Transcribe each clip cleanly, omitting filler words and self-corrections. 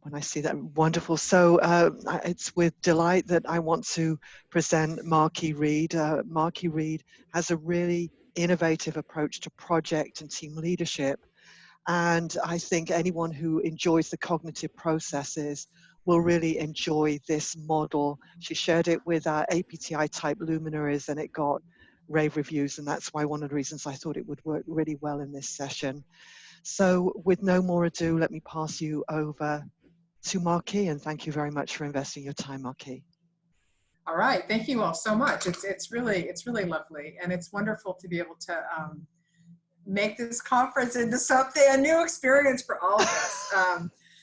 When I see that, wonderful. So it's with delight that I want to present Markey Read. Markey Read has a really innovative approach to project and team leadership. And I think anyone who enjoys the cognitive processes will really enjoy this model. She shared it with our APTI type luminaries and it got rave reviews. And that's why one of the reasons I thought it would work really well in this session. So with no more ado, let me pass you over to Markey, and thank you very much for investing your time, Markey. All right, thank you all so much. It's really lovely, and it's wonderful to be able to make this conference into something, a new experience for all of us.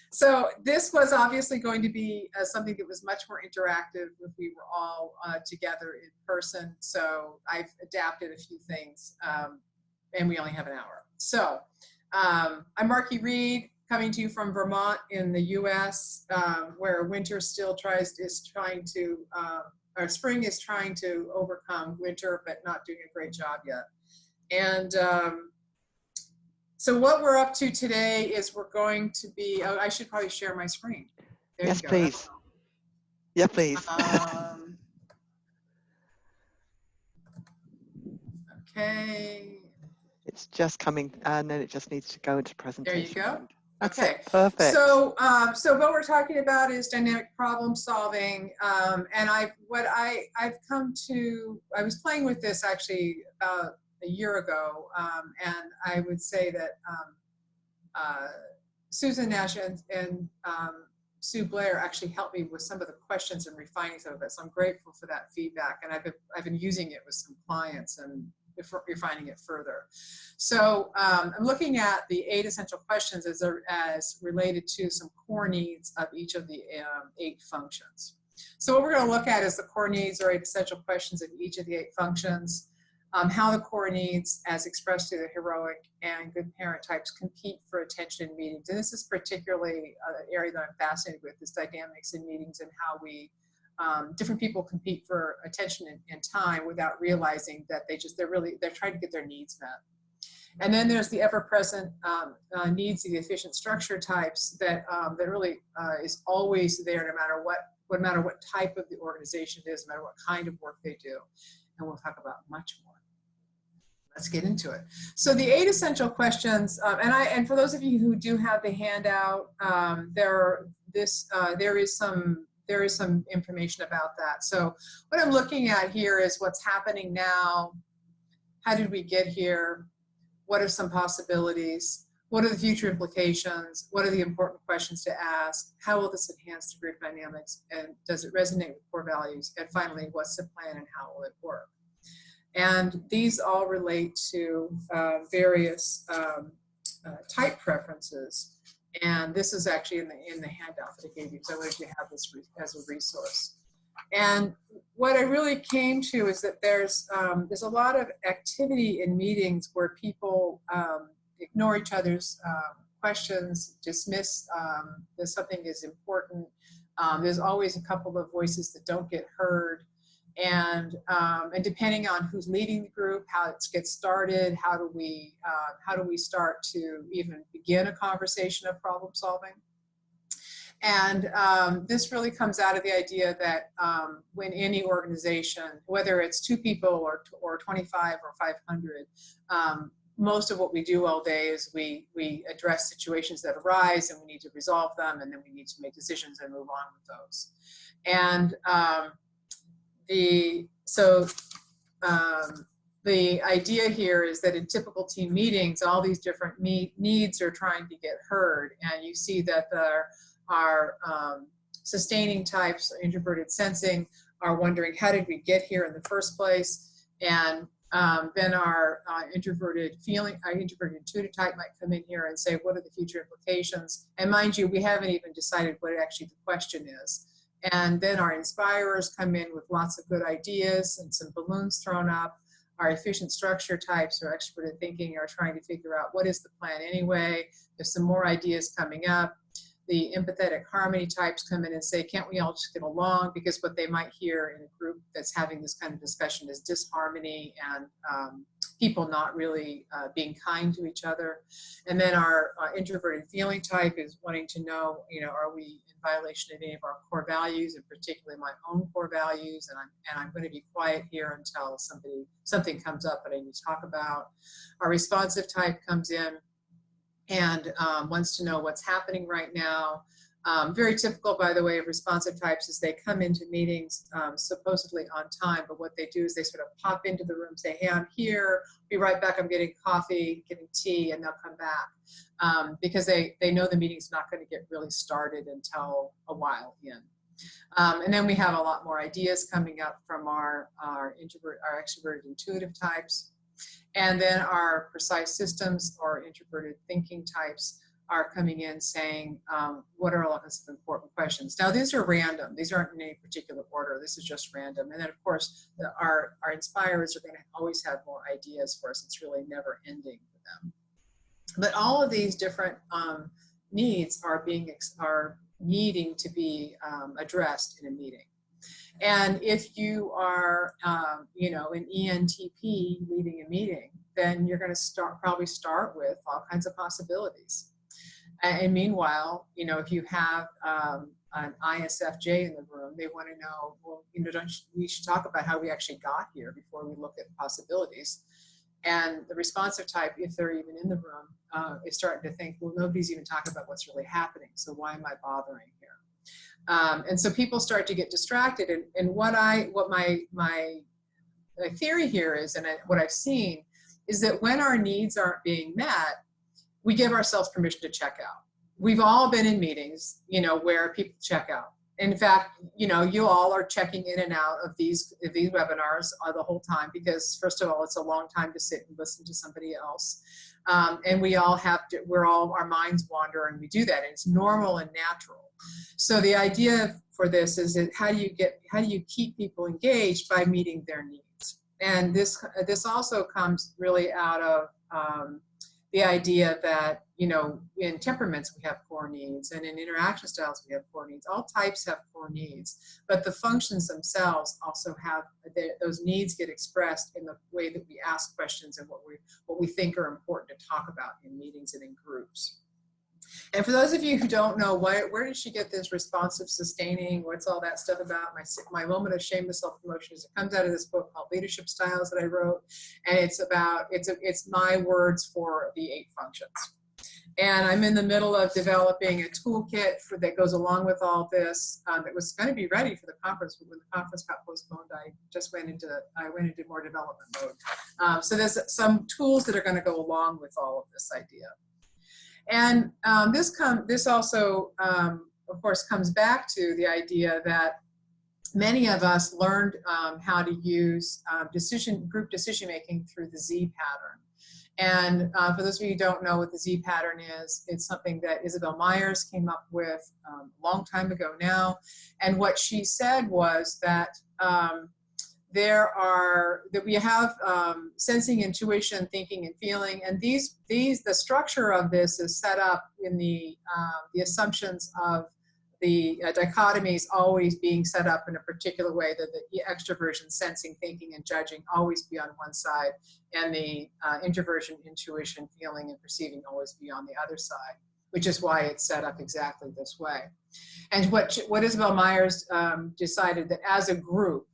So this was obviously going to be something that was much more interactive if we were all together in person. So I've adapted a few things, and we only have an hour. So I'm Markey Read, coming to you from Vermont in the U.S., where winter still or spring is trying to overcome winter, but not doing a great job yet. And so what we're up to today is we're going to be, I should probably share my screen. There yes, you go. please. Yeah, please. Okay. It's just coming, and then it just needs to go into presentation. There you go. Mode. That's Okay, it. Perfect. So, so what we're talking about is dynamic problem solving, and I was playing with this actually about a year ago, and I would say that Susan Nash and Sue Blair actually helped me with some of the questions and refining some of it. So I'm grateful for that feedback, and I've been using it with some clients and refining it further. So I'm looking at the 8 essential questions as related to some core needs of each of the 8 functions. So what we're going to look at is the core needs or 8 essential questions of each of the 8 functions, how the core needs as expressed through the heroic and good parent types compete for attention in meetings. And this is particularly an area that I'm fascinated with, is dynamics in meetings and how we different people compete for attention and time without realizing that they're trying to get their needs met. And then there's the ever-present needs of the efficient structure types that really is always there no matter what type of the organization it is, no matter what kind of work they do. And we'll talk about much more. Let's get into it. So the 8 essential questions, and for those of you who do have the handout, there is some information about that. So what I'm looking at here is what's happening now. How did we get here? What are some possibilities? What are the future implications? What are the important questions to ask? How will this enhance the group dynamics? And does it resonate with core values? And finally, what's the plan and how will it work? And these all relate to various type preferences. And this is actually in the handout that I gave you, so I wanted you to have this as a resource. And what I really came to is that there's a lot of activity in meetings where people ignore each other's questions, dismiss that something is important. There's always a couple of voices that don't get heard. And depending on who's leading the group, how it gets started, how do we start to even begin a conversation of problem solving? And this really comes out of the idea that when any organization, whether it's 2 people or 25 or 500, most of what we do all day is we address situations that arise and we need to resolve them, and then we need to make decisions and move on with those. And the idea here is that in typical team meetings, all these different needs are trying to get heard, and you see that there are sustaining types, introverted sensing, are wondering how did we get here in the first place, and then our introverted intuitive type might come in here and say, what are the future implications? And mind you, we haven't even decided what actually the question is. And then our inspirers come in with lots of good ideas and some balloons thrown up. Our efficient structure types or expert at thinking are trying to figure out what is the plan anyway. There's some more ideas coming up. The empathetic harmony types come in and say, can't we all just get along? Because what they might hear in a group that's having this kind of discussion is disharmony and people not really being kind to each other. And then our introverted feeling type is wanting to know, are we in violation of any of our core values, and particularly my own core values? And I'm going to be quiet here until something comes up that I need to talk about. Our responsive type comes in and wants to know what's happening right now. Very typical, by the way, of responsive types is they come into meetings supposedly on time, but what they do is they sort of pop into the room, say, hey, I'm here, be right back, I'm getting coffee, getting tea, and they'll come back because they know the meeting's not going to get really started until a while in. And then we have a lot more ideas coming up from our extroverted intuitive types. And then our precise systems or introverted thinking types are coming in saying, what are lots of important questions? Now, these are random. These aren't in any particular order. This is just random. And then, of course, our inspirers are going to always have more ideas for us. It's really never ending for them. But all of these different needs are needing to be addressed in a meeting. And if you are, an ENTP leading a meeting, then you're going to probably start with all kinds of possibilities. And meanwhile, if you have an ISFJ in the room, they want to know, well, we should talk about how we actually got here before we look at possibilities. And the responsive type, if they're even in the room, is starting to think, well, nobody's even talking about what's really happening, so why am I bothering here? And so people start to get distracted. And what my theory here is, and what I've seen, is that when our needs aren't being met, we give ourselves permission to check out. We've all been in meetings, where people check out. In fact, you all are checking in and out of these webinars the whole time because, first of all, it's a long time to sit and listen to somebody else. And our minds wander, and we do that, and it's normal and natural. So the idea for this is that how do you keep people engaged by meeting their needs? And this also comes really out of the idea that, in temperaments we have core needs, and in interaction styles we have core needs. All types have core needs, but the functions themselves also have, those needs get expressed in the way that we ask questions and what we think are important to talk about in meetings and in groups. And for those of you who don't know, where did she get this responsive sustaining? What's all that stuff about? My moment of shameless self-promotion is it comes out of this book called Leadership Styles that I wrote, and it's my words for the 8 functions. And I'm in the middle of developing a toolkit that goes along with all this. It was going to be ready for the conference, but when the conference got postponed, I went into more development mode. So there's some tools that are going to go along with all of this idea. And this also, of course, comes back to the idea that many of us learned how to use group decision-making through the Z pattern. And for those of you who don't know what the Z pattern is, it's something that Isabel Myers came up with a long time ago now. And what she said was that we have sensing, intuition, thinking, and feeling, and the structure of this is set up in the assumptions of the dichotomies always being set up in a particular way, that the extroversion, sensing, thinking, and judging always be on one side, and the introversion, intuition, feeling, and perceiving always be on the other side, which is why it's set up exactly this way. And what Isabel Myers decided that as a group,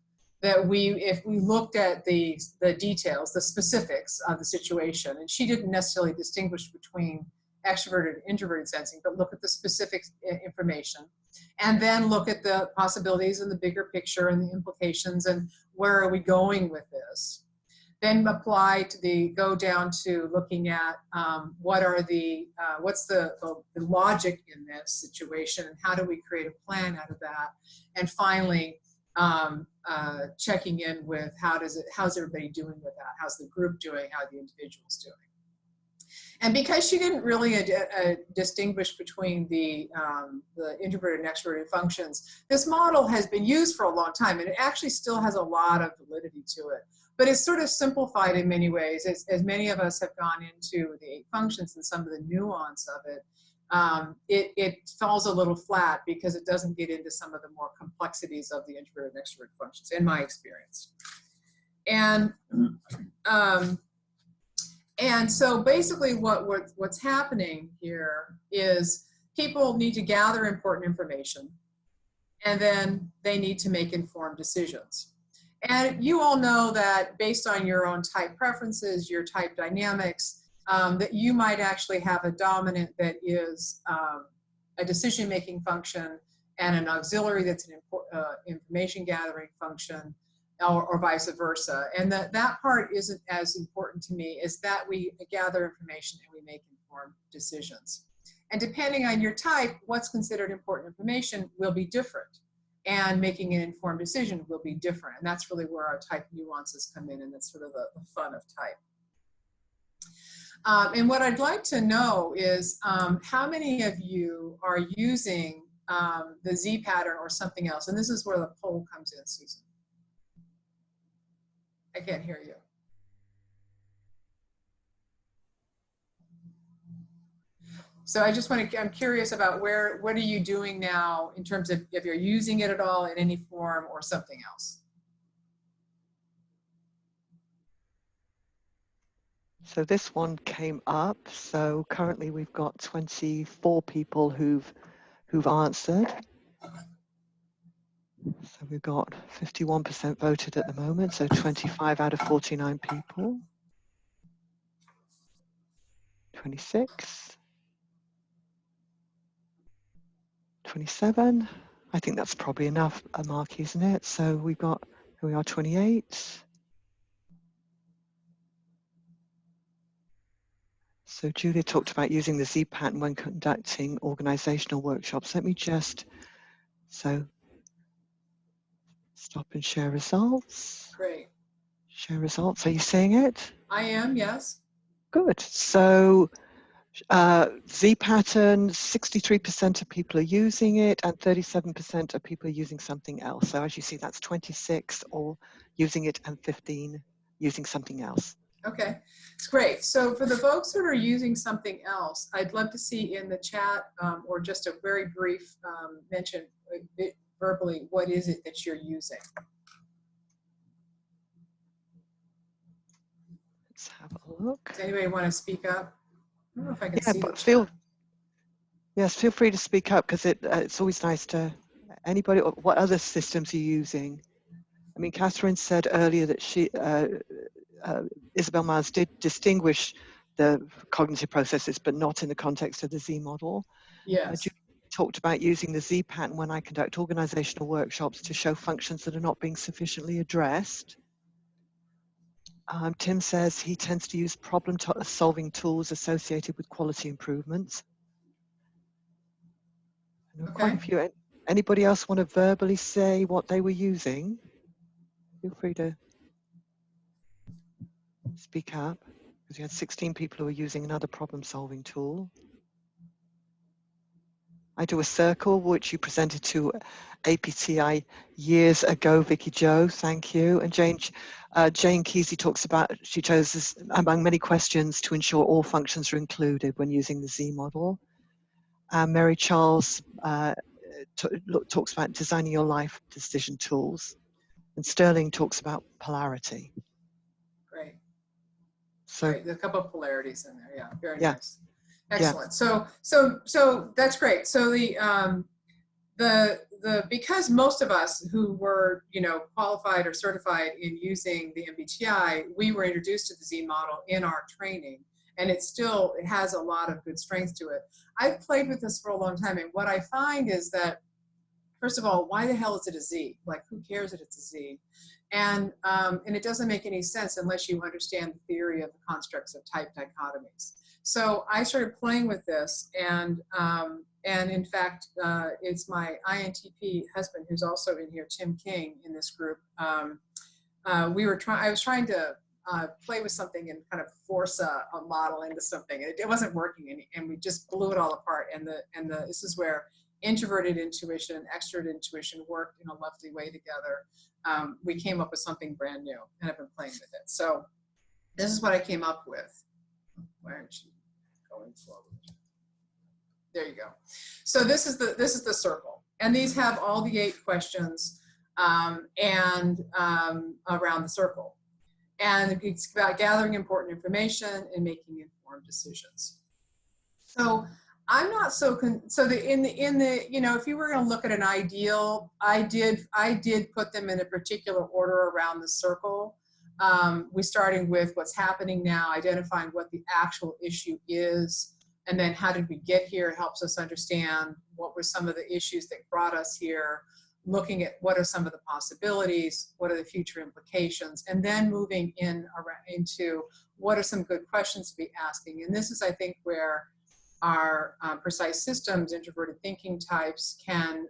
that if we looked at the details, the specifics of the situation, and she didn't necessarily distinguish between extroverted and introverted sensing, but look at the specific information, and then look at the possibilities and the bigger picture and the implications and where are we going with this. Then go down to looking at what's the logic in this situation and how do we create a plan out of that, and finally checking in with how's everybody doing with that, how's the group doing, how are the individuals doing. And because she didn't really distinguish between the introverted and extroverted functions, this model has been used for a long time, and it actually still has a lot of validity to it. But it's sort of simplified in many ways, as many of us have gone into the 8 functions and some of the nuance of it. it falls a little flat because it doesn't get into some of the more complexities of the introvert and extrovert functions, in my experience. And so basically what's happening here is people need to gather important information, and then they need to make informed decisions. And you all know that based on your own type preferences, your type dynamics, that you might actually have a dominant that is a decision-making function and an auxiliary that's an information gathering function, or vice versa. And that part isn't as important to me, is that we gather information and we make informed decisions. And depending on your type, what's considered important information will be different. And making an informed decision will be different. And that's really where our type nuances come in, and that's sort of the fun of type. And what I'd like to know is how many of you are using the Z pattern or something else? And this is where the poll comes in, Susan. I can't hear you. So I just want to, I'm curious about what are you doing now in terms of if you're using it at all in any form or something else? So this one came up. So currently we've got 24 people who've answered. So we've got 51% voted at the moment. So 25 out of 49 people. 26. 27. I think that's probably enough, Markey, isn't it? So we've got, here we are, 28. So Julia talked about using the Z pattern when conducting organizational workshops. Let me just, so stop and share results. Great. Share results, are you seeing it? I am, yes. Good. So Z pattern, 63% of people are using it and 37% of people are using something else. So as you see, that's 26 or using it and 15 using something else. Okay, it's great. So for the folks that are using something else, I'd love to see in the chat or just a very brief mention verbally, what is it that you're using? Let's have a look. Does anybody want to speak up? I don't know if I can see but the chat. feel free to speak up, because it's always nice to, anybody, what other systems are you using? I mean, Catherine said earlier that she, Isabel Myers did distinguish the cognitive processes, but not in the context of the Z model. Yes. Julie talked about using the Z pattern when I conduct organizational workshops to show functions that are not being sufficiently addressed. Tim says he tends to use problem-solving tools associated with quality improvements. And quite a few. Anybody else want to verbally say what they were using? Feel free to speak up, because you had 16 people who were using another problem-solving tool. I do a circle, which you presented to APTI years ago, Vicky Jo, thank you. And Jane Kesey talks about, she chose this among many questions to ensure all functions are included when using the Z model. Mary Charles talks about designing your life decision tools. And Sterling talks about polarity. Great. So, Great. There's a couple of polarities in there. Yeah, very yeah. nice. Excellent. Yeah. So that's great. So because most of us who were, qualified or certified in using the MBTI, we were introduced to the Z model in our training, and it has a lot of good strengths to it. I've played with this for a long time, and what I find is that, first of all, why the hell is it a Z? Like, who cares that it's a Z? And it doesn't make any sense unless you understand the theory of the constructs of type dichotomies. So I started playing with this, and in fact, it's my INTP husband, who's also in here, Tim King, in this group. I was trying to play with something and kind of force a model into something. It wasn't working, and we just blew it all apart. And this is where introverted intuition and extroverted intuition worked in a lovely way together. We came up with something brand new, and I've been playing with it. So this is what I came up with. Why aren't you going forward? There you go. So this is the circle, and these have all the 8 questions around the circle, and it's about gathering important information and making informed decisions. So I'm not so in the you know, if you were going to look at an ideal, I did put them in a particular order around the circle. We starting with what's happening now, identifying what the actual issue is, and then how did we get here. It helps us understand what were some of the issues that brought us here, looking at what are some of the possibilities, what are the future implications, and then moving into what are some good questions to be asking. And this is, I think, where our precise systems, introverted thinking types can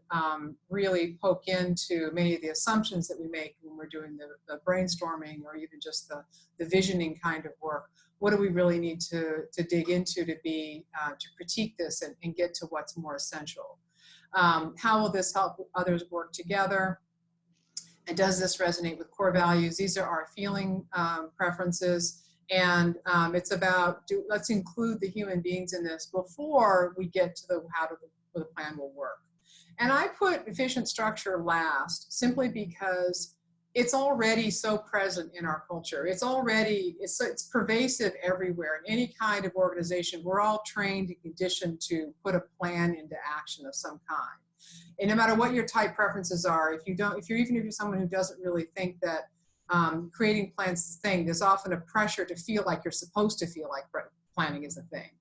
really poke into many of the assumptions that we make when we're doing the brainstorming or even just the visioning kind of work. What do we really need to dig into to critique this and get to what's more essential? How will this help others work together? And does this resonate with core values? These are our feeling preferences. And it's about, let's include the human beings in this before we get to how the plan will work. And I put efficient structure last simply because it's already so present in our culture. It's pervasive everywhere. In any kind of organization, we're all trained and conditioned to put a plan into action of some kind. And no matter what your type preferences are, even if you're someone who doesn't really think that creating plans is a thing, there's often a pressure to feel like you're supposed to feel like planning is a thing.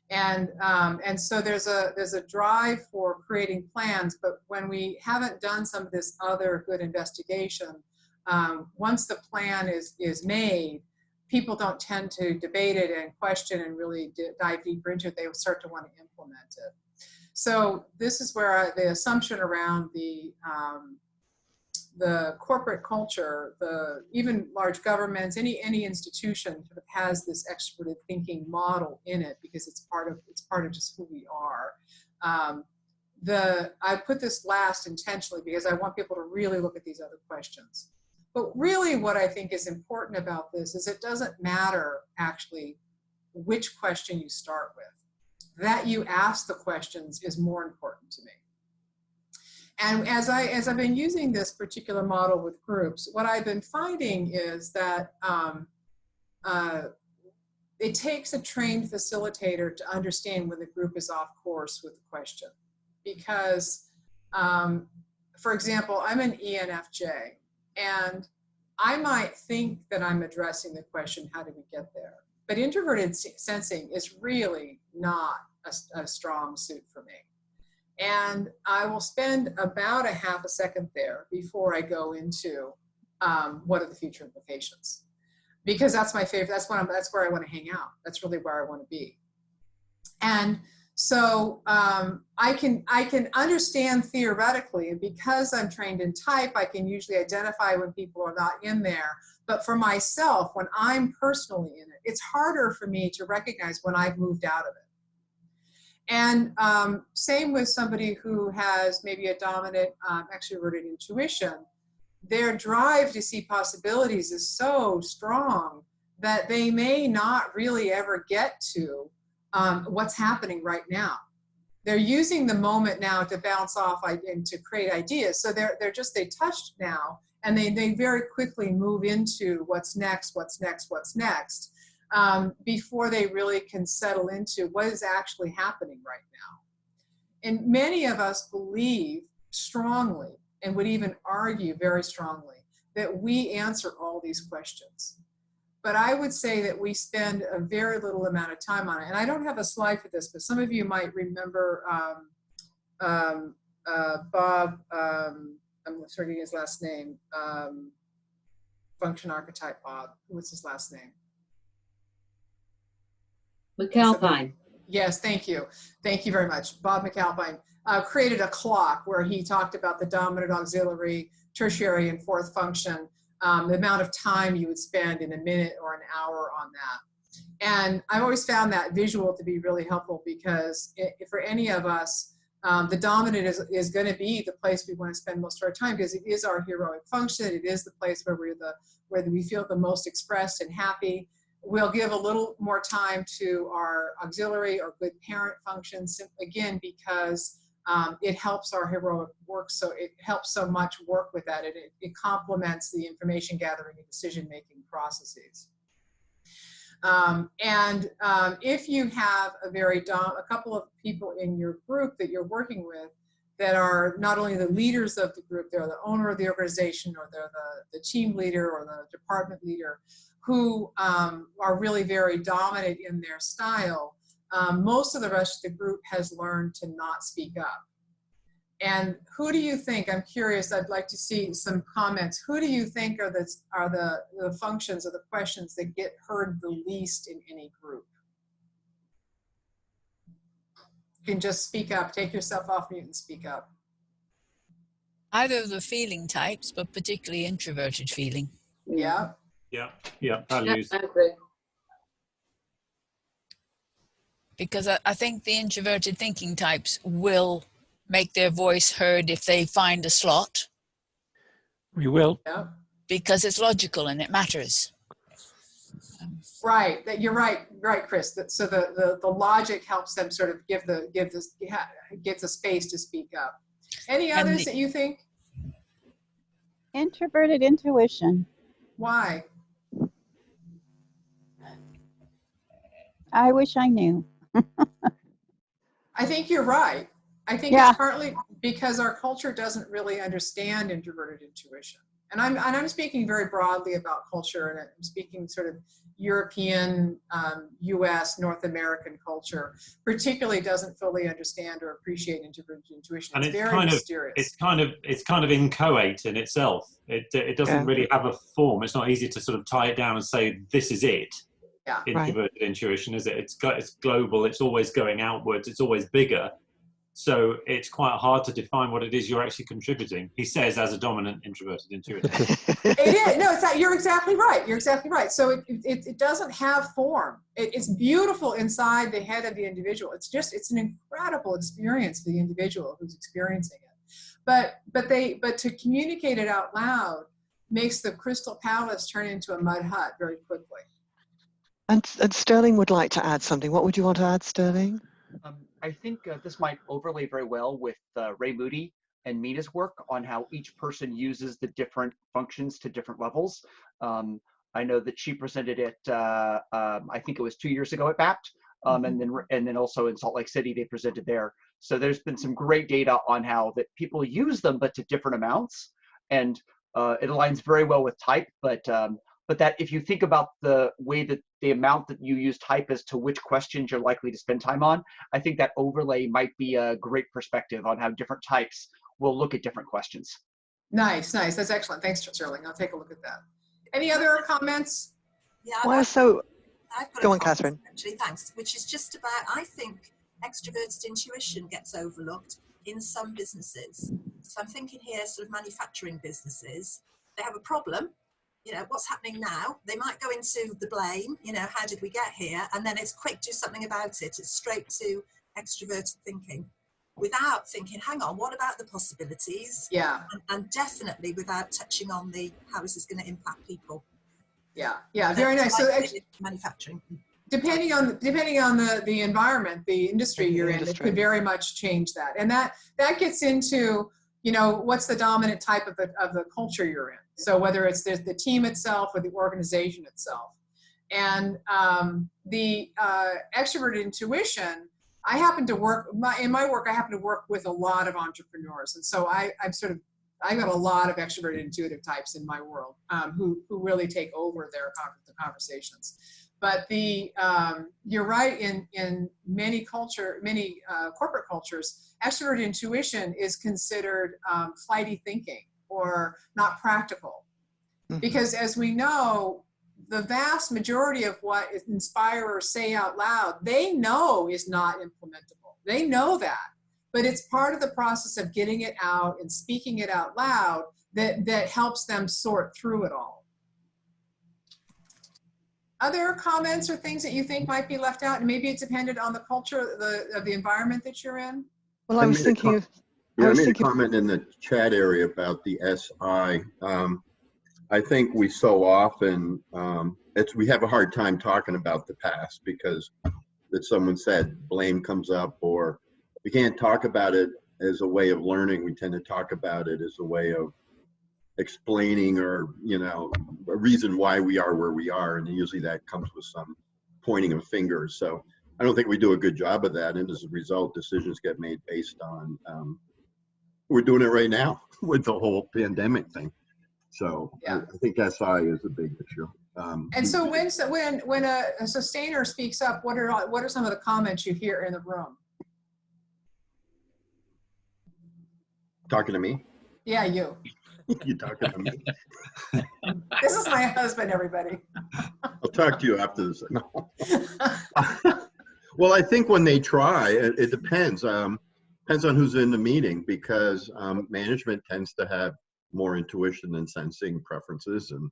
And so there's a drive for creating plans, but when we haven't done some of this other good investigation, once the plan is made, people don't tend to debate it and question and really dive deeper into it. They start to want to implement it. So this is where the assumption around the corporate culture, even large governments, any institution sort of has this extroverted thinking model in it because it's part of just who we are. I put this last intentionally because I want people to really look at these other questions. But really what I think is important about this is it doesn't matter actually which question you start with. That you ask the questions is more important to me. And as I've been using this particular model with groups, what I've been finding is that it takes a trained facilitator to understand when the group is off course with the question. Because, for example, I'm an ENFJ, and I might think that I'm addressing the question, how do we get there? But introverted sensing is really not a strong suit for me. And I will spend about a half a second there before I go into what are the future implications, because that's my favorite. That's where I want to hang out. That's really where I want to be. And so I can understand theoretically, and because I'm trained in type, I can usually identify when people are not in there. But for myself, when I'm personally in it, it's harder for me to recognize when I've moved out of it. And same with somebody who has maybe a dominant extroverted intuition. Their drive to see possibilities is so strong that they may not really ever get to what's happening right now. They're using the moment now to bounce off and to create ideas. So they touched now, and they very quickly move into what's next, before they really can settle into what is actually happening right now. And many of us believe strongly, and would even argue very strongly, that we answer all these questions. But I would say that we spend a very little amount of time on it. And I don't have a slide for this, but some of you might remember Bob, I'm forgetting his last name, function archetype Bob. What's his last name? McAlpine. Yes, thank you. Thank you very much. Bob McAlpine created a clock where he talked about the dominant, auxiliary, tertiary, and fourth function, the amount of time you would spend in a minute or an hour on that. And I've always found that visual to be really helpful because for any of us, the dominant is going to be the place we want to spend most of our time because it is our heroic function. It is the place where we feel the most expressed and happy. we'll give a little more time to our auxiliary or good parent functions, again, because it helps our heroic work, so it helps so much work with that. It complements the information gathering and decision-making processes. If you have a couple of people in your group that you're working with that are not only the leaders of the group, they're the owner of the organization, or they're the team leader or the department leader, who are really very dominant in their style, most of the rest of the group has learned to not speak up. And who do you think, I'm curious, I'd like to see some comments, who do you think are the functions or the questions that get heard the least in any group? You can just speak up, take yourself off mute and speak up. Either of the feeling types, but particularly introverted feeling. Yeah. Yeah, values. I agree. Because I think the introverted thinking types will make their voice heard if they find a slot. We will. Yeah. Because it's logical and it matters. Right. You're right, Chris. So the logic helps them sort of gives a space to speak up. Any others that you think? Introverted intuition. Why? I wish I knew. I think you're right. I think Yeah. it's partly because our culture doesn't really understand introverted intuition. And I'm speaking very broadly about culture, and I'm speaking sort of European, US, North American culture, particularly doesn't fully understand or appreciate introverted intuition. And it's very mysterious. It's kind of inchoate in itself. It doesn't really have a form. It's not easy to sort of tie it down and say this is it. Yeah. Introverted intuition, is it? It's global. It's always going outwards. It's always bigger. So it's quite hard to define what it is you're actually contributing. He says, as a dominant introverted intuitive. It is. No, you're exactly right. You're exactly right. So it doesn't have form. It's beautiful inside the head of the individual. It's an incredible experience for the individual who's experiencing it. But to communicate it out loud makes the Crystal Palace turn into a mud hut very quickly. And Sterling would like to add something. What would you want to add, Sterling? I think this might overlay very well with Ray Moody and Mina's work on how each person uses the different functions to different levels. I know that she presented it, I think it was 2 years ago at BAPT, and then also in Salt Lake City they presented there. So there's been some great data on how that people use them, but to different amounts, and it aligns very well with type. But that if you think about the way that the amount that you use type as to which questions you're likely to spend time on, I think that overlay might be a great perspective on how different types will look at different questions. Nice. That's excellent. Thanks, Sterling. I'll take a look at that. Any other comments? Yeah. I've got go on, Catherine. Actually, thanks. Which is just about, I think extroverted intuition gets overlooked in some businesses. So I'm thinking here sort of manufacturing businesses. They have a problem. You know, what's happening now? They might go into the blame, you know, how did we get here? And then it's quick, do something about it. It's straight to extroverted thinking without thinking, hang on, what about the possibilities? Yeah. And definitely without touching on how is this going to impact people? Yeah, very nice. So manufacturing. Depending on the environment, the industry you're in, it could very much change that. And that gets into, you know, what's the dominant type of the culture you're in. So whether it's the team itself or the organization itself. And the extroverted intuition, I happen to work, in my work, I happen to work with a lot of entrepreneurs. And so I got a lot of extroverted intuitive types in my world who really take over the conversations. But you're right, in many corporate cultures, extroverted intuition is considered flighty thinking or not practical. Because as we know, the vast majority of what inspirers say out loud, they know is not implementable. They know that. But it's part of the process of getting it out and speaking it out loud that helps them sort through it all. Other comments or things that you think might be left out? And maybe it's dependent on the culture of the environment that you're in? Well, I was thinking I made a comment in the chat area about the SI. I think we so often we have a hard time talking about the past because that someone said blame comes up, or we can't talk about it as a way of learning. We tend to talk about it as a way of explaining, or a reason why we are where we are, and usually that comes with some pointing of fingers. So I don't think we do a good job of that, and as a result, decisions get made based on we're doing it right now with the whole pandemic thing. So Yeah. I think SI is a big issue. And so when a sustainer speaks up, what are some of the comments you hear in the room? Talking to me? Yeah, you. You talking to me? This is my husband, everybody. I'll talk to you after this. No. Well, I think when they try, it depends. Depends on who's in the meeting, because management tends to have more intuition than sensing preferences, and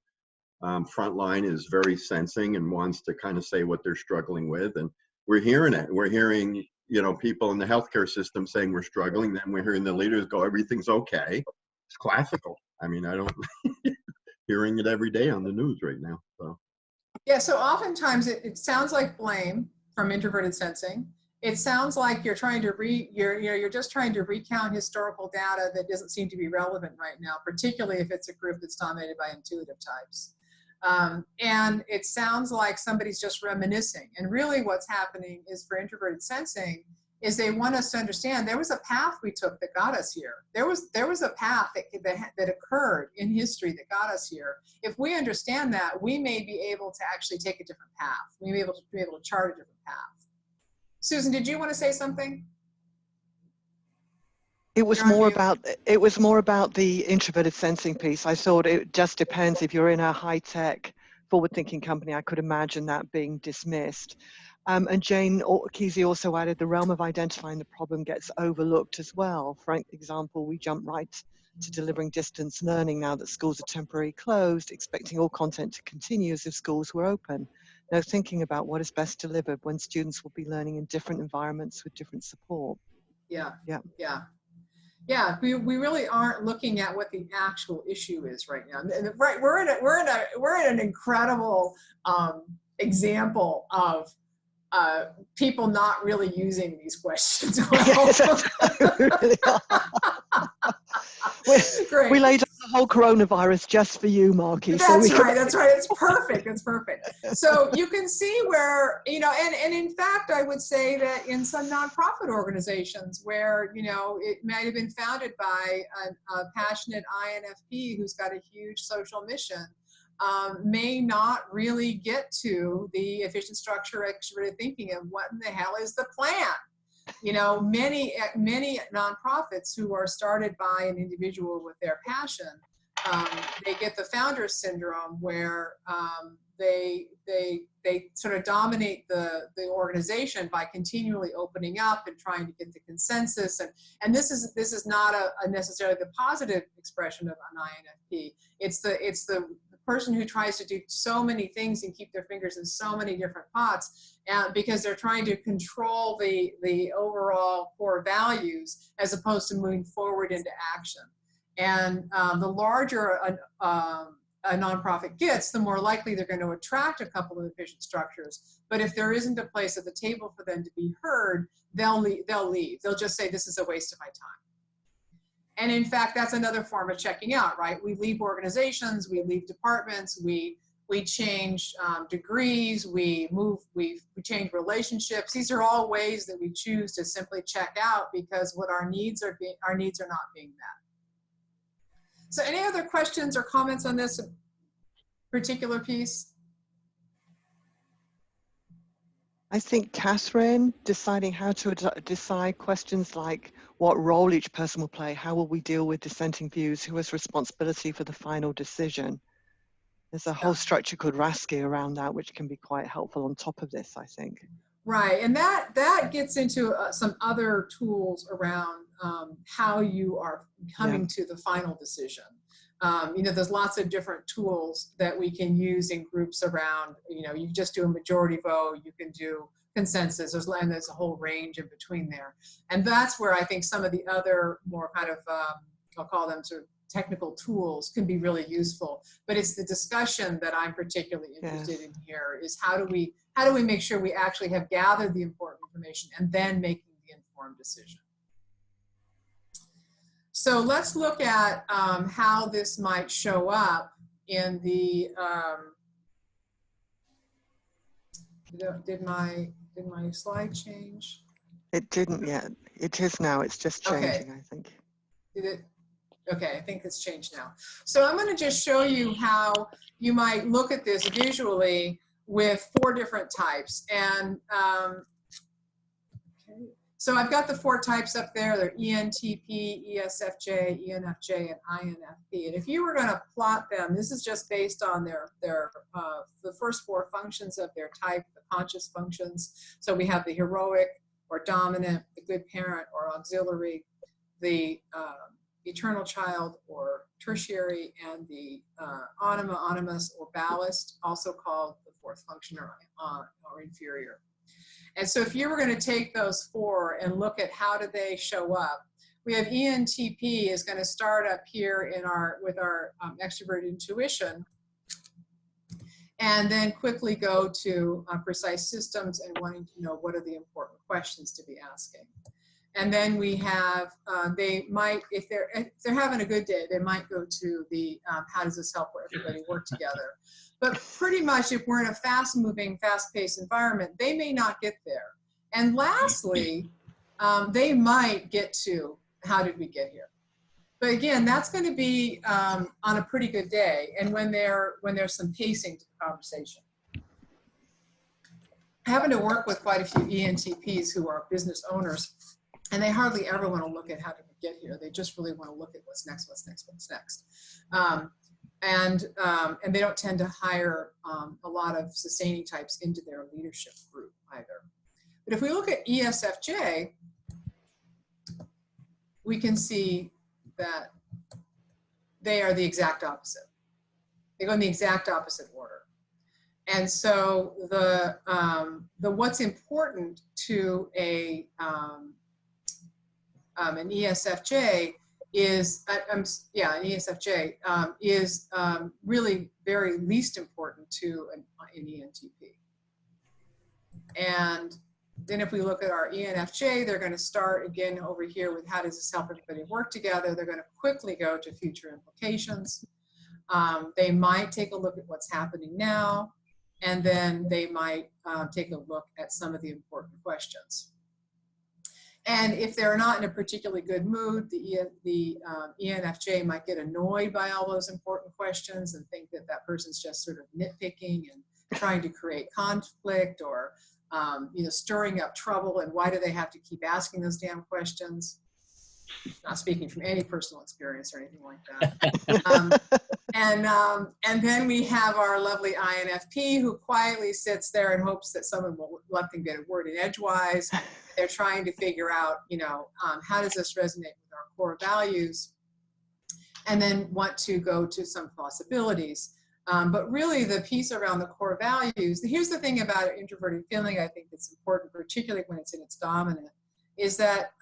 frontline is very sensing and wants to kind of say what they're struggling with, and we're hearing it. We're hearing people in the healthcare system saying we're struggling, then we're hearing the leaders go, everything's okay. It's classical. I mean, I don't hearing it every day on the news right now. So Yeah, so oftentimes it sounds like blame from introverted sensing. It sounds like you're trying to you're just trying to recount historical data that doesn't seem to be relevant right now, particularly if it's a group that's dominated by intuitive types. And it sounds like somebody's just reminiscing. And really what's happening is, for introverted sensing, is they want us to understand there was a path we took that got us here. There was a path that occurred in history that got us here. If we understand that, we may be able to actually take a different path. We may be able to chart a different path. Susan, did you want to say something? It was more about the introverted sensing piece. I thought it just depends. If you're in a high-tech, forward-thinking company, I could imagine that being dismissed. And Jane Kesey also added the realm of identifying the problem gets overlooked as well. For example, we jump right to delivering distance learning now that schools are temporarily closed, expecting all content to continue as if schools were open. No thinking about what is best delivered when students will be learning in different environments with different support. Yeah. Yeah. Yeah. Yeah, we really aren't looking at what the actual issue is right now. And right, we're in an incredible example of people not really using these questions well. Yes, Great. We laid out the whole coronavirus just for you, Markey. That's right. That's right. It's perfect. It's perfect. So you can see where, and in fact, I would say that in some nonprofit organizations where, it might have been founded by a passionate INFP who's got a huge social mission, may not really get to the efficient structure, extroverted thinking of what in the hell is the plan. Many nonprofits who are started by an individual with their passion, they get the founder syndrome where they sort of dominate the organization by continually opening up and trying to get the consensus, and this is not a necessarily the positive expression of an INFP. It's the person who tries to do so many things and keep their fingers in so many different pots, because they're trying to control the overall core values as opposed to moving forward into action. And the larger a nonprofit gets, the more likely they're going to attract a couple of efficient structures. But if there isn't a place at the table for them to be heard, they'll leave. They'll just say, this is a waste of my time. And in fact, that's another form of checking out, right? We leave organizations, we leave departments, we change degrees, we change relationships. These are all ways that we choose to simply check out because what our needs are not being met. So any other questions or comments on this particular piece? I think, Catherine, deciding how to decide questions like what role each person will play, how will we deal with dissenting views, who has responsibility for the final decision. There's a whole structure called RASCI around that, which can be quite helpful on top of this, I think. Right, and that gets into some other tools around how you are coming to the final decision. There's lots of different tools that we can use in groups around, you just do a majority vote, you can do consensus, there's a whole range in between there. And that's where I think some of the other more kind of I'll call them sort of technical tools, can be really useful. But it's the discussion that I'm particularly interested in here, is how do we make sure we actually have gathered the important information and then making the informed decision. So let's look at how this might show up in the, did my slide change? It didn't yet. It is now. It's just changing, I think. Did it? Okay, I think it's changed now. So I'm going to just show you how you might look at this visually with 4 different types. And okay. So I've got the 4 types up there. They're ENTP, ESFJ, ENFJ, and INFP. And if you were going to plot them, this is just based on the first 4 functions of their type, the conscious functions. So we have the heroic or dominant, the good parent or auxiliary, the eternal child or tertiary, and the anima, animus, or ballast, also called the 4th function or inferior. And so if you were going to take those 4 and look at how do they show up, we have ENTP is going to start up here in with our extroverted intuition, and then quickly go to precise systems and wanting to know what are the important questions to be asking. And then we have, they might, if they're having a good day, they might go to the how does this help everybody work together. But pretty much if we're in a fast-moving, fast-paced environment, they may not get there. And lastly, they might get to how did we get here. But again, that's going to be on a pretty good day, and when there's some pacing to the conversation. I happen to work with quite a few ENTPs who are business owners, and they hardly ever want to look at how did we get here. They just really want to look at what's next, what's next, what's next. And they don't tend to hire a lot of sustaining types into their leadership group either. But if we look at ESFJ, we can see that they are the exact opposite. They go in the exact opposite order. And so the what's important to an ESFJ is, an ESFJ is really very least important to an ENTP. And then if we look at our ENFJ, they're going to start again over here with how does this help everybody work together. They're going to quickly go to future implications. They might take a look at what's happening now, and then they might take a look at some of the important questions. And if they're not in a particularly good mood, the ENFJ might get annoyed by all those important questions and think that that person's just sort of nitpicking and trying to create conflict, or stirring up trouble, and why do they have to keep asking those damn questions? Not speaking from any personal experience or anything like that. And then we have our lovely INFP, who quietly sits there and hopes that someone will let them get a word in edgewise. They're trying to figure out, how does this resonate with our core values, and then want to go to some possibilities. But really the piece around the core values, here's the thing about introverted feeling I think that's important, particularly when it's in its dominant, is that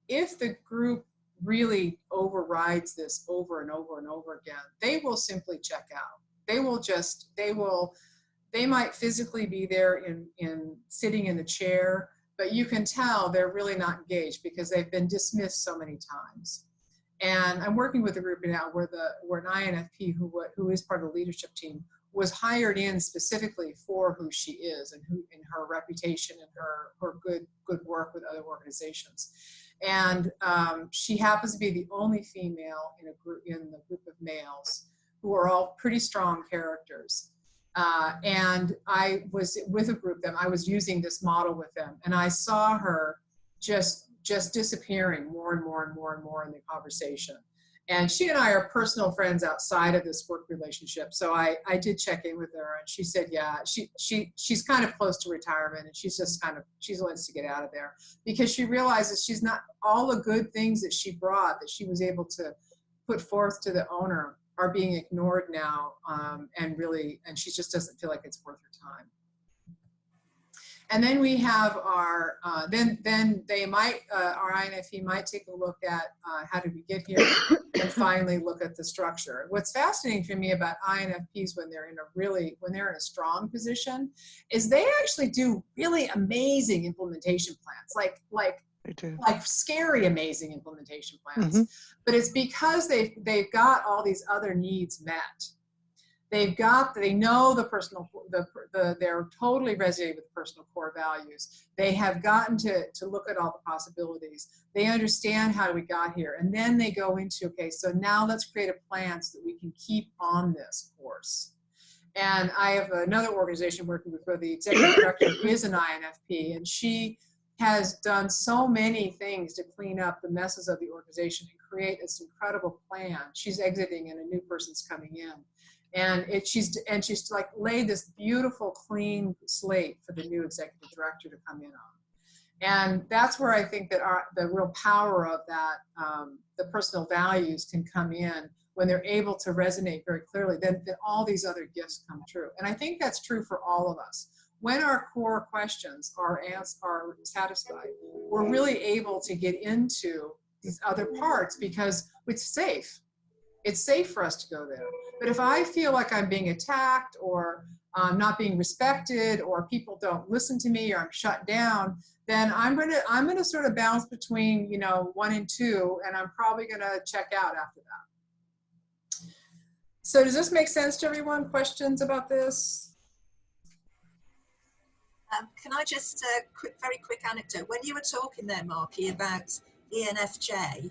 if the group really overrides this over and over and over again, they will simply check out. They might physically be there in sitting in the chair, but you can tell they're really not engaged because they've been dismissed so many times. And I'm working with a group now where an INFP who is part of the leadership team was hired in specifically for who she is and her reputation and her good work with other organizations. And she happens to be the only female in the group of males who are all pretty strong characters. And I was with a group of them. I was using this model with them, and I saw her just disappearing more and more and more and more in the conversation. And she and I are personal friends outside of this work relationship. So I did check in with her, and she said, yeah, she's kind of close to retirement, and she wants to get out of there because she realizes she's not, all the good things that she brought, that she was able to put forth to the owner, are being ignored now, and she just doesn't feel like it's worth her time. And then we have our, then they might, our INFP might take a look at how did we get here, and finally look at the structure. What's fascinating for me about INFPs when they're in a strong position is they actually do really amazing implementation plans, like scary amazing implementation plans. But it's because they've got all these other needs met. They know the personal, they're totally resonating with personal core values. They have gotten to look at all the possibilities. They understand how we got here. And then they go into, okay, so now let's create a plan so that we can keep on this course. And I have another organization working with where the executive director is an INFP, and she has done so many things to clean up the messes of the organization and create this incredible plan. She's exiting and a new person's coming in. And she's like laid this beautiful clean slate for the new executive director to come in on. And that's where I think that the real power of that, the personal values can come in when they're able to resonate very clearly, then all these other gifts come true. And I think that's true for all of us. When our core questions are satisfied, we're really able to get into these other parts because it's safe. It's safe for us to go there. But if I feel like I'm being attacked or not being respected or people don't listen to me or I'm shut down, then I'm gonna sort of bounce between 1 and 2, and I'm probably gonna check out after that. So does this make sense to everyone? Questions about this? Can I just very quick anecdote? When you were talking there, Markey, about ENFJ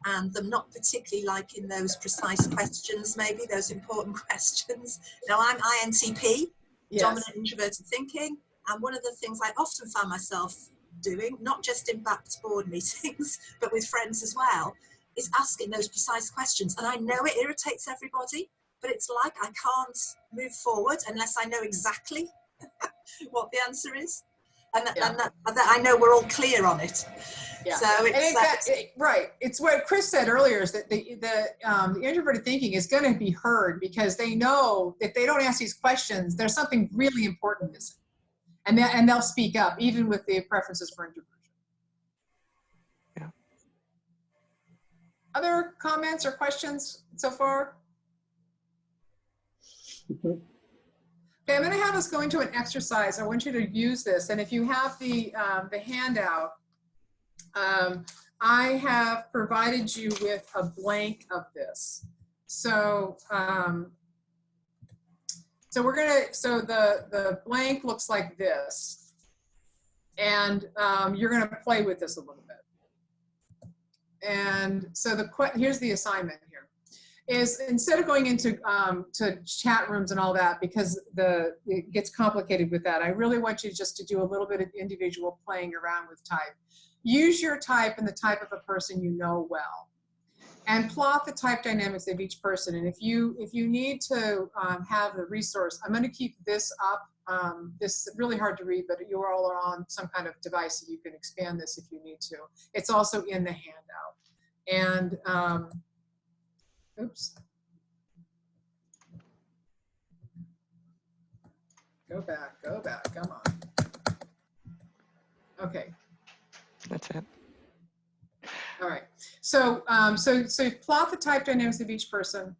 and them not particularly liking those precise questions, maybe those important questions. Now, I'm INTP, Yes. dominant introverted thinking, and one of the things I often found myself doing, not just in BAPT board meetings, but with friends as well, is asking those precise questions. And I know it irritates everybody, but it's like I can't move forward unless I know exactly what the answer is. And that I know we're all clear on it. Yeah. So it's right. It's what Chris said earlier is that the introverted thinking is going to be heard because they know if they don't ask these questions, there's something really important missing, and they'll speak up even with the preferences for introversion. Yeah. Other comments or questions so far? Okay, I'm going to have us go into an exercise. I want you to use this, and if you have the handout, I have provided you with a blank of this. So, the blank looks like this, and you're going to play with this a little bit. And so here's the assignment here. Is instead of going into to chat rooms and all that, because it gets complicated with that, I really want you just to do a little bit of individual playing around with type. Use your type and the type of a person you know well, and plot the type dynamics of each person. And if you need to have the resource, I'm going to keep this up. This is really hard to read, but you all are on some kind of device that you can expand this if you need to. It's also in the handout. And oops. Go back, come on. Okay. That's it. All right. So, so plot the type dynamics of each person.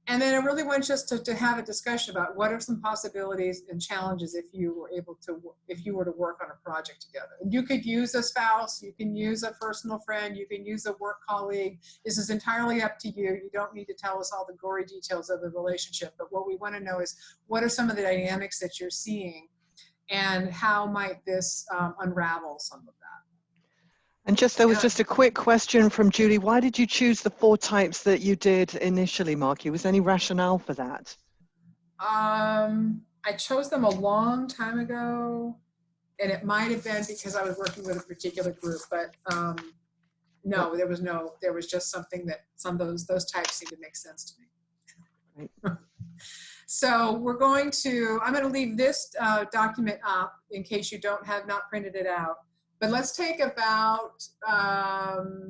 And then I really want us to have a discussion about what are some possibilities and challenges if you were to work on a project together. And you could use a spouse, you can use a personal friend, you can use a work colleague. This is entirely up to you. You don't need to tell us all the gory details of the relationship, but what we want to know is what are some of the dynamics that you're seeing and how might this unravel some of that. And there was just a quick question from Julie. Why did you choose the 4 types that you did initially, Markey? Was there any rationale for that? I chose them a long time ago, and it might have been because I was working with a particular group, but no, there was just something that some of those types seem to make sense to me. Right. So I'm going to leave this document up in case you not printed it out. But let's take about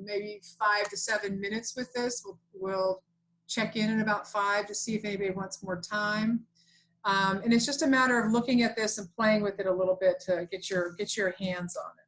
maybe 5 to 7 minutes with this. We'll check in about 5 to see if anybody wants more time. And it's just a matter of looking at this and playing with it a little bit to get your hands on it.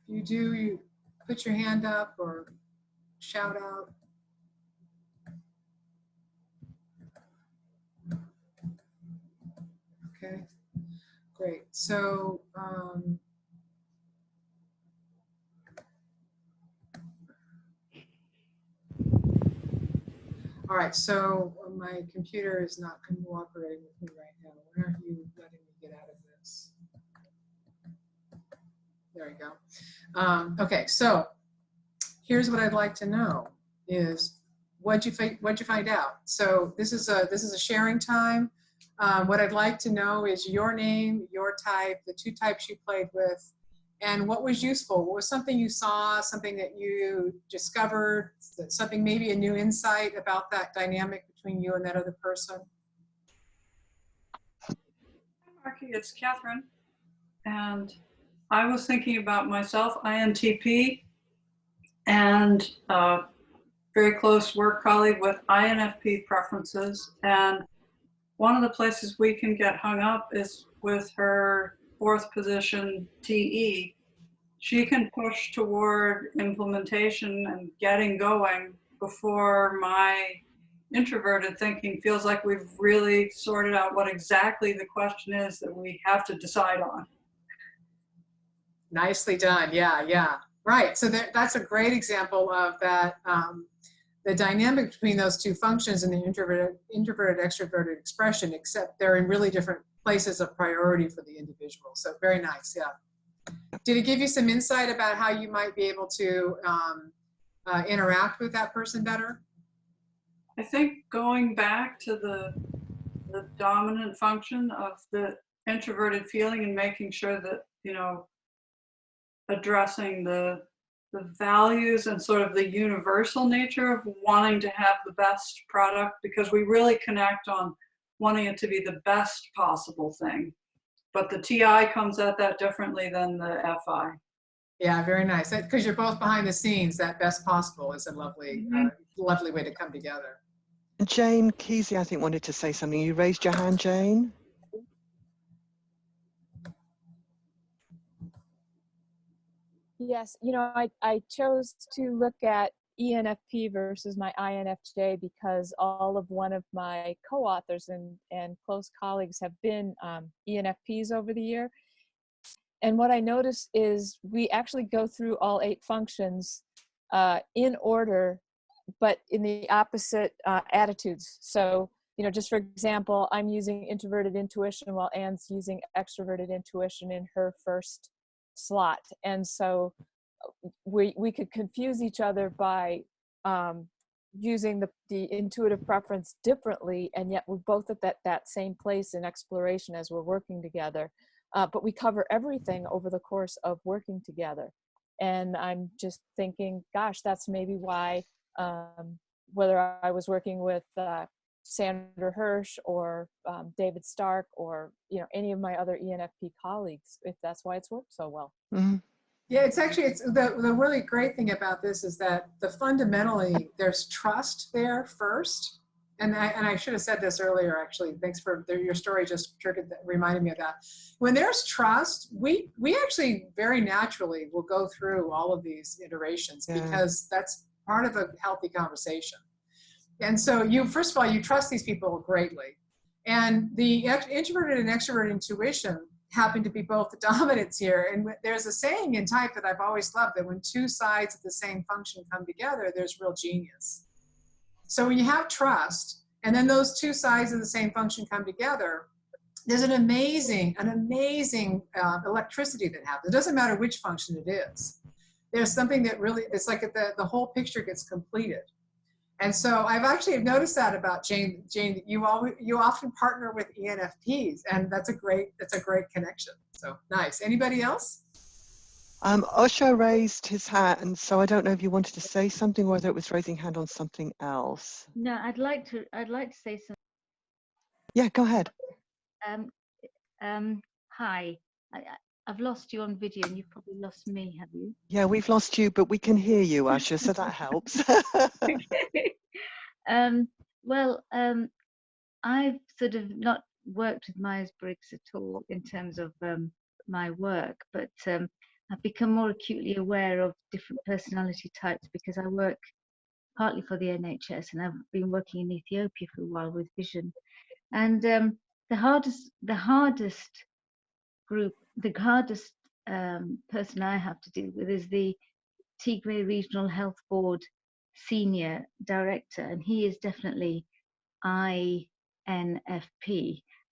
You do, you put your hand up or shout out. Okay, great. So, all right, so my computer is not cooperating with me right now. Why aren't you letting me get out of this? There you go. Okay, so here's what I'd like to know is what'd you find out? So this is a sharing time. What I'd like to know is your name, your type, the two types you played with, and what was useful. What was something you saw, something that you discovered, something maybe a new insight about that dynamic between you and that other person? Hi, Markey, it's Catherine. And I was thinking about myself, INTP, and very close work colleague with INFP preferences. And one of the places we can get hung up is with her fourth position, TE. She can push toward implementation and getting going before my introverted thinking feels like we've really sorted out what exactly the question is that we have to decide on. Nicely done. Yeah. Right. So that's a great example of that, the dynamic between those two functions in the introverted extroverted expression, except they're in really different places of priority for the individual. So very nice. Yeah. Did it give you some insight about how you might be able to interact with that person better? I think going back to the dominant function of the introverted feeling and making sure that, you know, addressing the the values and sort of the universal nature of wanting to have the best product, because we really connect on wanting it to be the best possible thing. But the TI comes at that differently than the FI. Yeah, very nice. Because you're both behind the scenes, that best possible is a lovely, lovely way to come together. Jane Kesey, I think, wanted to say something. You raised your hand, Jane. Yes, you know, I chose to look at ENFP versus my INFJ because one of my co-authors and close colleagues have been ENFPs over the year. And what I noticed is we actually go through all 8 functions in order, but in the opposite attitudes. So, you know, just for example, I'm using introverted intuition while Anne's using extroverted intuition in her first slot. And so we could confuse each other by using the intuitive preference differently, and yet we're both at that same place in exploration as we're working together. But we cover everything over the course of working together. And I'm just thinking, gosh, that's maybe why, whether I was working with Sandra Hirsch or David Stark or, you know, any of my other ENFP colleagues, if that's why it's worked so well. Mm-hmm. Yeah, it's the really great thing about this is that fundamentally there's trust there first. And I should have said this earlier, actually. Thanks for your story, just reminded me of that. When there's trust, we actually very naturally will go through all of these iterations because that's part of a healthy conversation. And so first of all, you trust these people greatly. And the introverted and extroverted intuition happen to be both the dominants here. And there's a saying in type that I've always loved, that when 2 sides of the same function come together, there's real genius. So when you have trust, and then those 2 sides of the same function come together, there's an amazing electricity that happens. It doesn't matter which function it is. There's something that really, it's like the whole picture gets completed. And so I've actually noticed that about Jane, that you often partner with ENFPs, and that's a great connection. So nice. Anybody else? Osho raised his hand, and so I don't know if you wanted to say something or whether it was raising hand on something else. No, I'd like to say something. Yeah, go ahead. Hi. I've lost you on video, and you've probably lost me, have you? Yeah, we've lost you, but we can hear you, Asha, so that helps. I've sort of not worked with Myers-Briggs at all in terms of my work, but I've become more acutely aware of different personality types because I work partly for the NHS, and I've been working in Ethiopia for a while with vision. And the hardest person I have to deal with is the Tigray Regional Health Board Senior Director, and he is definitely INFP,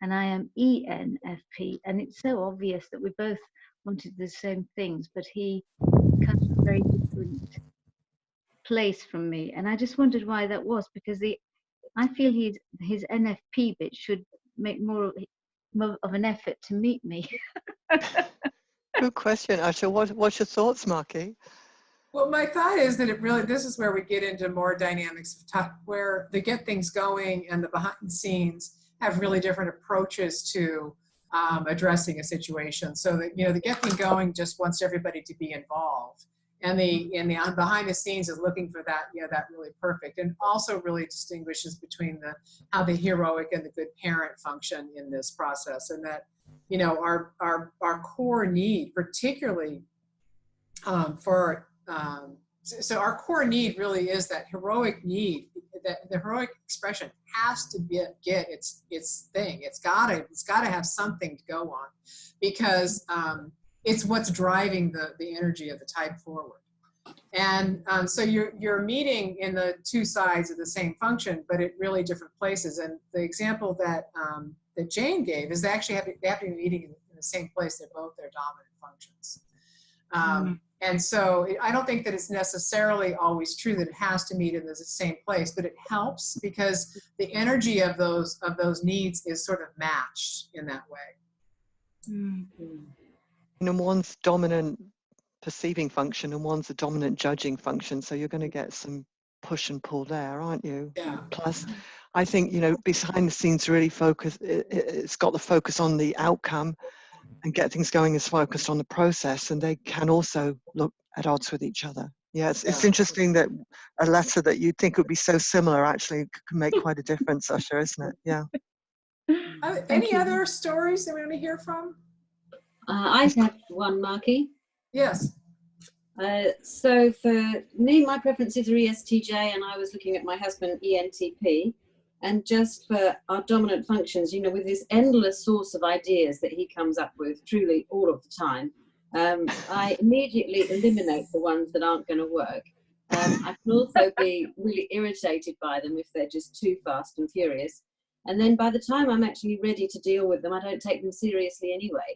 and I am ENFP, and it's so obvious that we both wanted the same things, but he comes from a very different place from me, and I just wondered why that was, because I feel his NFP bit should make more of an effort to meet me. Good question, Asha. What's your thoughts, Markey? Well, my thought is that this is where we get into more dynamics of talk, where the get things going and the behind the scenes have really different approaches to addressing a situation. So that, you know, the get thing going just wants everybody to be involved. And the behind the scenes is looking for that, that really perfect, and also really distinguishes between how the heroic and the good parent function in this process. And that, our core need, particularly so our core need really is that heroic need, that the heroic expression has to get its thing. It's gotta have something to go on, because it's what's driving the energy of the type forward. And so you're meeting in the 2 sides of the same function, but at really different places. And the example that Jane gave is they have to be meeting in the same place. They're both their dominant functions. And so I don't think that it's necessarily always true that it has to meet in the same place, but it helps because the energy of those needs is sort of matched in that way. One's dominant perceiving function and one's a dominant judging function. So you're going to get some push and pull there, aren't you? Yeah. Plus, I think, you know, behind the scenes really it's got the focus on the outcome, and get things going is focused on the process, and they can also look at odds with each other. Yeah, it's interesting that a letter that you'd think would be so similar actually can make quite a difference, Usher, isn't it? Yeah. Any other stories that we want to hear from? I have one, Markey. Yes. So for me, my preferences are ESTJ, and I was looking at my husband, ENTP. And just for our dominant functions, you know, with this endless source of ideas that he comes up with truly all of the time, I immediately eliminate the ones that aren't going to work. I can also be really irritated by them if they're just too fast and furious. And then by the time I'm actually ready to deal with them, I don't take them seriously anyway.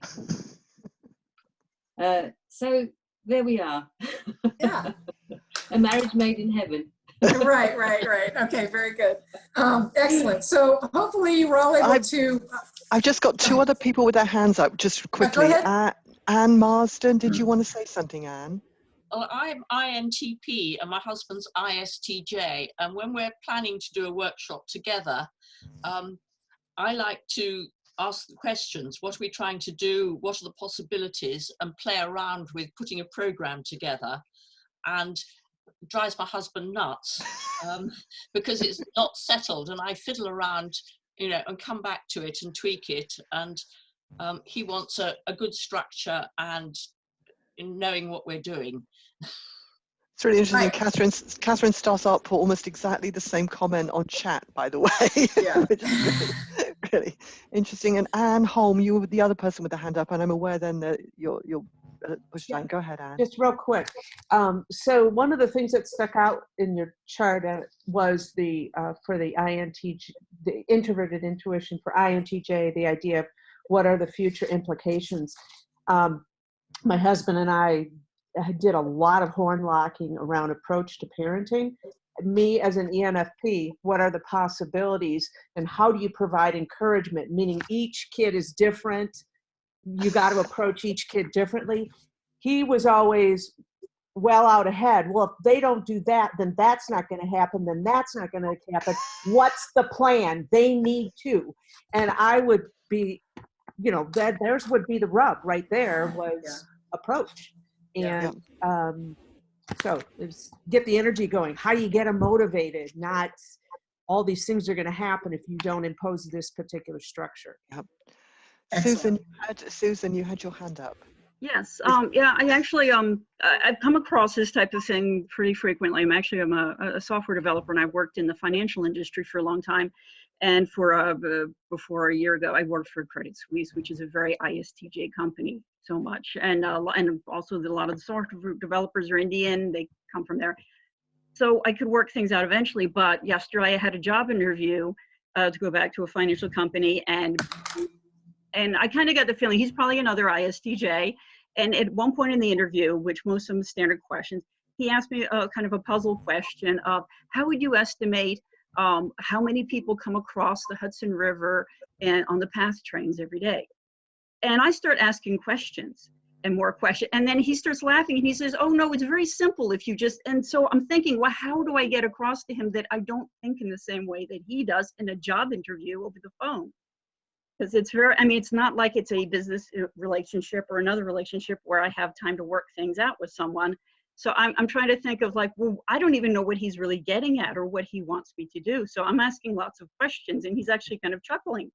So there we are. Yeah. A marriage made in heaven. Right. Okay, very good. Excellent. So hopefully you were all able to... I've just got two other people with their hands up, just quickly. Go ahead. Anne Marsden, did you want to say something, Anne? Well, I'm INTP and my husband's ISTJ. And when we're planning to do a workshop together, I like to ask the questions. What are we trying to do? What are the possibilities? And play around with putting a program together. And it drives my husband nuts because it's not settled, and I fiddle around, you know, and come back to it and tweak it. And he wants a good structure and knowing what we're doing. It's really interesting. Right. Catherine starts up for almost exactly the same comment on chat, by the way. Yeah. Which is really interesting. And Anne Holm, you were the other person with the hand up, and I'm aware then that you're push down. Go ahead, Anne. Just real quick. So one of the things that stuck out in your chart was the for the INTJ, the introverted intuition for INTJ, the idea of what are the future implications. My husband and I did a lot of horn locking around approach to parenting. Me as an ENFP, what are the possibilities and how do you provide encouragement? Meaning each kid is different. You got to approach each kid differently. He was always well out ahead. Well, if they don't do that, then that's not going to happen. Then that's not going to happen. What's the plan? They need to. And I would be, you know, theirs would be the rub right there was approach. And so it was get the energy going. How do you get them motivated? Not all these things are going to happen if you don't impose this particular structure. Yep. Susan, you had your hand up. Yes. Yeah, I actually, I've come across this type of thing pretty frequently. I'm a software developer, and I've worked in the financial industry for a long time. And before a year ago, I worked for Credit Suisse, which is a very ISTJ company, so much. And also a lot of the software developers are Indian. They come from there. So I could work things out eventually. But yesterday I had a job interview to go back to a financial company, and I kind of got the feeling he's probably another ISTJ. And at one point in the interview, which most of them standard questions, he asked me kind of a puzzle question of how would you estimate how many people come across the Hudson River and on the PATH trains every day? And I start asking questions and more questions. And then he starts laughing and he says, oh no, it's very simple if you just, and so I'm thinking, well, how do I get across to him that I don't think in the same way that he does in a job interview over the phone? Because it's very, I mean, it's not like it's a business relationship or another relationship where I have time to work things out with someone. So I'm trying to think of like, well, I don't even know what he's really getting at or what he wants me to do. So I'm asking lots of questions, and he's actually kind of chuckling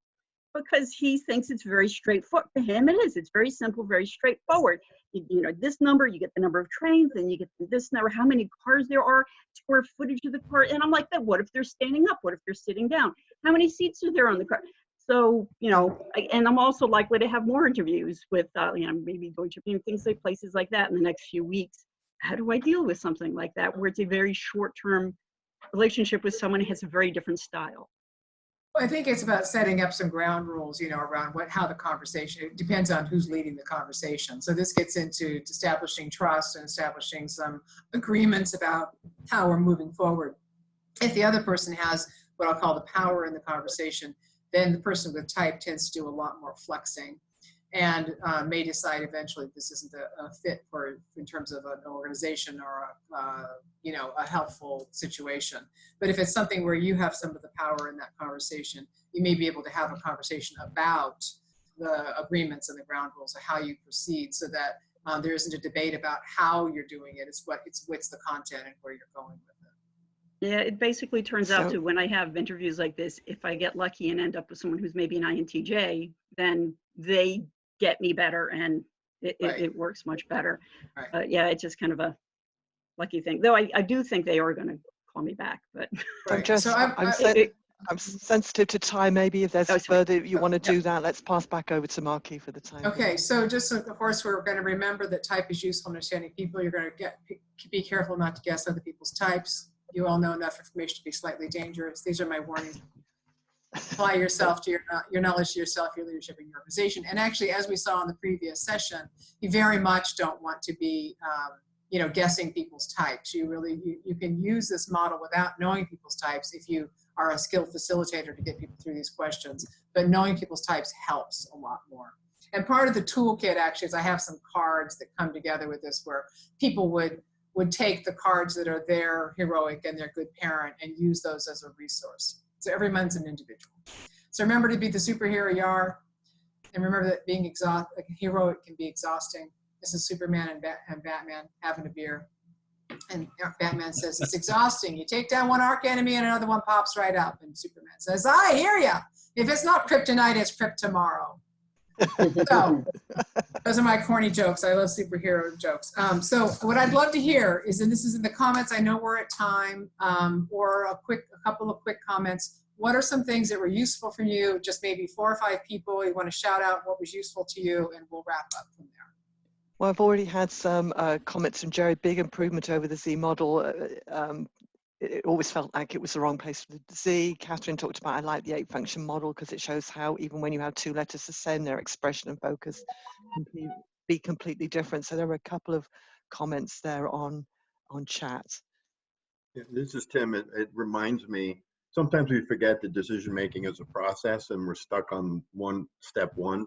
because he thinks it's very straightforward. To him, it is. It's very simple, very straightforward. You know, this number, you get the number of trains, then you get this number, how many cars there are, square footage of the car. And I'm like, what if they're standing up? What if they're sitting down? How many seats are there on the car? So, you know, and I'm also likely to have more interviews with, you know, maybe going to things like places like that in the next few weeks. How do I deal with something like that where it's a very short-term relationship with someone who has a very different style? Well, I think it's about setting up some ground rules, you know, around how the conversation, it depends on who's leading the conversation. So this gets into establishing trust and establishing some agreements about how we're moving forward. If the other person has what I'll call the power in the conversation, then the person with type tends to do a lot more flexing. and may decide eventually this isn't a fit for in terms of an organization or a helpful situation. But if it's something where you have some of the power in that conversation, you may be able to have a conversation about the agreements and the ground rules of how you proceed, so that there isn't a debate about how you're doing it. It's what's the content and where you're going with it. Yeah, it basically turns out to, when I have interviews like this, if I get lucky and end up with someone who's maybe an INTJ, then they get me better and it works much better. Right. Yeah, it's just kind of a lucky thing. Though I do think they are going to call me back. But I'm sensitive to time. Maybe if there's further you want to do that, let's pass back over to Markey for the time. Okay, so just of course we're going to remember that type is useful in understanding people. You're going to be careful not to guess other people's types. You all know enough information to be slightly dangerous. These are my warnings. Apply yourself to your knowledge to yourself, your leadership, and your organization. And actually, as we saw in the previous session, you very much don't want to be guessing people's types. You can use this model without knowing people's types if you are a skilled facilitator to get people through these questions. But knowing people's types helps a lot more. And part of the toolkit actually is I have some cards that come together with this, where people would take the cards that are their heroic and their good parent and use those as a resource. So everyone's an individual. So remember to be the superhero you are, and remember that being heroic can be exhausting. This is Superman and Batman having a beer. And Batman says, it's exhausting. You take down one arch enemy and another one pops right up. And Superman says, I hear ya. If it's not kryptonite, it's krypt tomorrow. So those are my corny jokes. I love superhero jokes. So what I'd love to hear is, and this is in the comments, I know we're at time, or a couple of quick comments. What are some things that were useful for you? Just maybe 4 or 5 people you want to shout out what was useful to you, and we'll wrap up from there. Well, I've already had some comments from Jerry. Big improvement over the Z model. It always felt like it was the wrong place for the Z. Catherine talked about, I like the 8-function model because it shows how even when you have 2 letters to send, their expression and focus can be completely different. So there were a couple of comments there on chat. Yeah, this is Tim. It reminds me, sometimes we forget that decision making is a process and we're stuck on step one.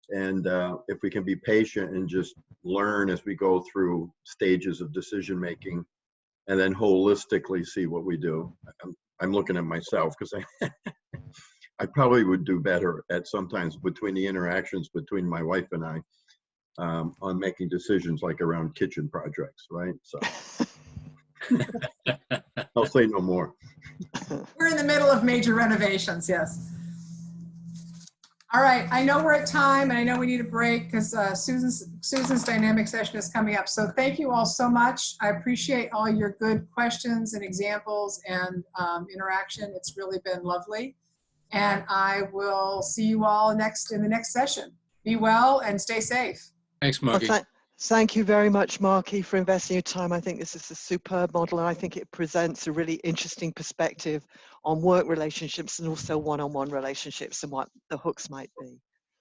And if we can be patient and just learn as we go through stages of decision making, and then holistically see what we do. I'm looking at myself because I probably would do better at sometimes between the interactions between my wife and I on making decisions like around kitchen projects, right? So I'll say no more. We're in the middle of major renovations, yes. All right, I know we're at time and I know we need a break because Susan's dynamic session is coming up. So thank you all so much. I appreciate all your good questions and examples and interaction. It's really been lovely. And I will see you all in the next session. Be well and stay safe. Thanks, Markey. Well, thank you very much, Markey, for investing your time. I think this is a superb model, and I think it presents a really interesting perspective on work relationships and also one-on-one relationships and what the hooks might be.